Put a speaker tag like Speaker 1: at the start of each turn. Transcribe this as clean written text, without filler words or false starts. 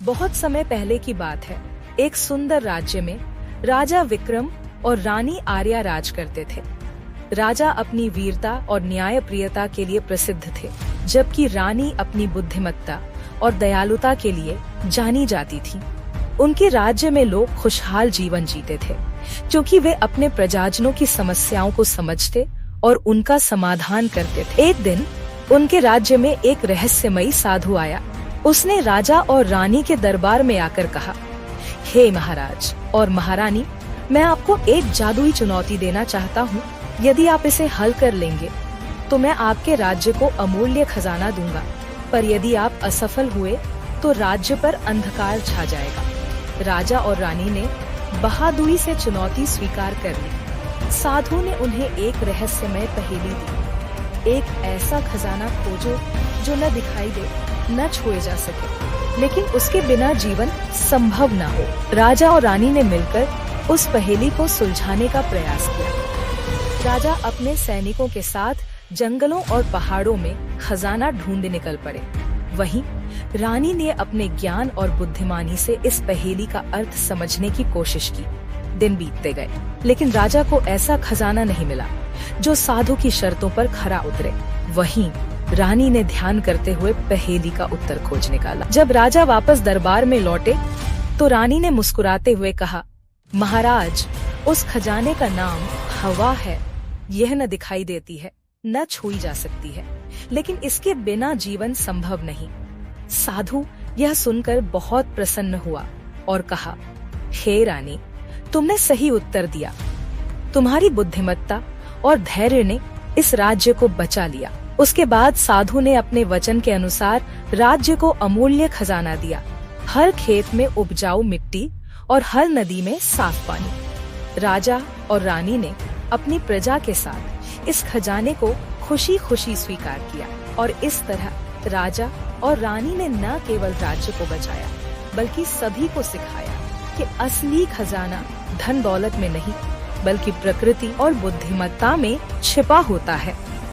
Speaker 1: बहुत समय पहले की बात है। एक सुंदर राज्य में राजा विक्रम और रानी आर्या राज करते थे। राजा अपनी वीरता और न्यायप्रियता के लिए प्रसिद्ध थे, जबकि रानी अपनी बुद्धिमत्ता और दयालुता के लिए जानी जाती थी। उनके राज्य में लोग खुशहाल जीवन जीते थे, क्योंकि वे अपने प्रजाजनों की समस्याओं को समझते और उनका समाधान करते थे। एक दिन उनके राज्य में एक रहस्यमयी साधु आया। उसने राजा और रानी के दरबार में आकर कहा, हे महाराज और महारानी, मैं आपको एक जादुई चुनौती देना चाहता हूँ। यदि आप इसे हल कर लेंगे तो मैं आपके राज्य को अमूल्य खजाना दूंगा, पर यदि आप असफल हुए तो राज्य पर अंधकार छा जाएगा। राजा और रानी ने बहादुरी से चुनौती स्वीकार कर ली। साधु ने उन्हें एक रहस्यमय पहेली दी। एक ऐसा खजाना खोजो जो न दिखाई दे, न छुए जा सके, लेकिन उसके बिना जीवन संभव न हो। राजा और रानी ने मिलकर उस पहेली को सुलझाने का प्रयास किया। राजा अपने सैनिकों के साथ जंगलों और पहाड़ों में खजाना ढूंढ निकल पड़े। वहीं रानी ने अपने ज्ञान और बुद्धिमानी से इस पहेली का अर्थ समझने की कोशिश की। दिन बीतते गए, लेकिन राजा को ऐसा खजाना नहीं मिला जो साधु की शर्तों पर खरा उतरे। वहीं रानी ने ध्यान करते हुए पहेली का उत्तर खोज निकाला। जब राजा वापस दरबार में लौटे तो रानी ने मुस्कुराते हुए कहा, महाराज, उस खजाने का नाम हवा है। यह न दिखाई देती है, न छुई जा सकती है, लेकिन इसके बिना जीवन संभव नहीं। साधु यह सुनकर बहुत प्रसन्न हुआ और कहा, हे रानी, तुमने सही उत्तर दिया। तुम्हारी बुद्धिमत्ता और धैर्य ने इस राज्य को बचा लिया। उसके बाद साधु ने अपने वचन के अनुसार राज्य को अमूल्य खजाना दिया। हर खेत में उपजाऊ मिट्टी और हर नदी में साफ पानी। राजा और रानी ने अपनी प्रजा के साथ इस खजाने को खुशी खुशी स्वीकार किया, और इस तरह राजा और रानी ने न केवल राज्य को बचाया, बल्कि सभी को सिखाया कि असली खजाना धन दौलत में नहीं, बल्कि प्रकृति और बुद्धिमत्ता में छिपा होता है।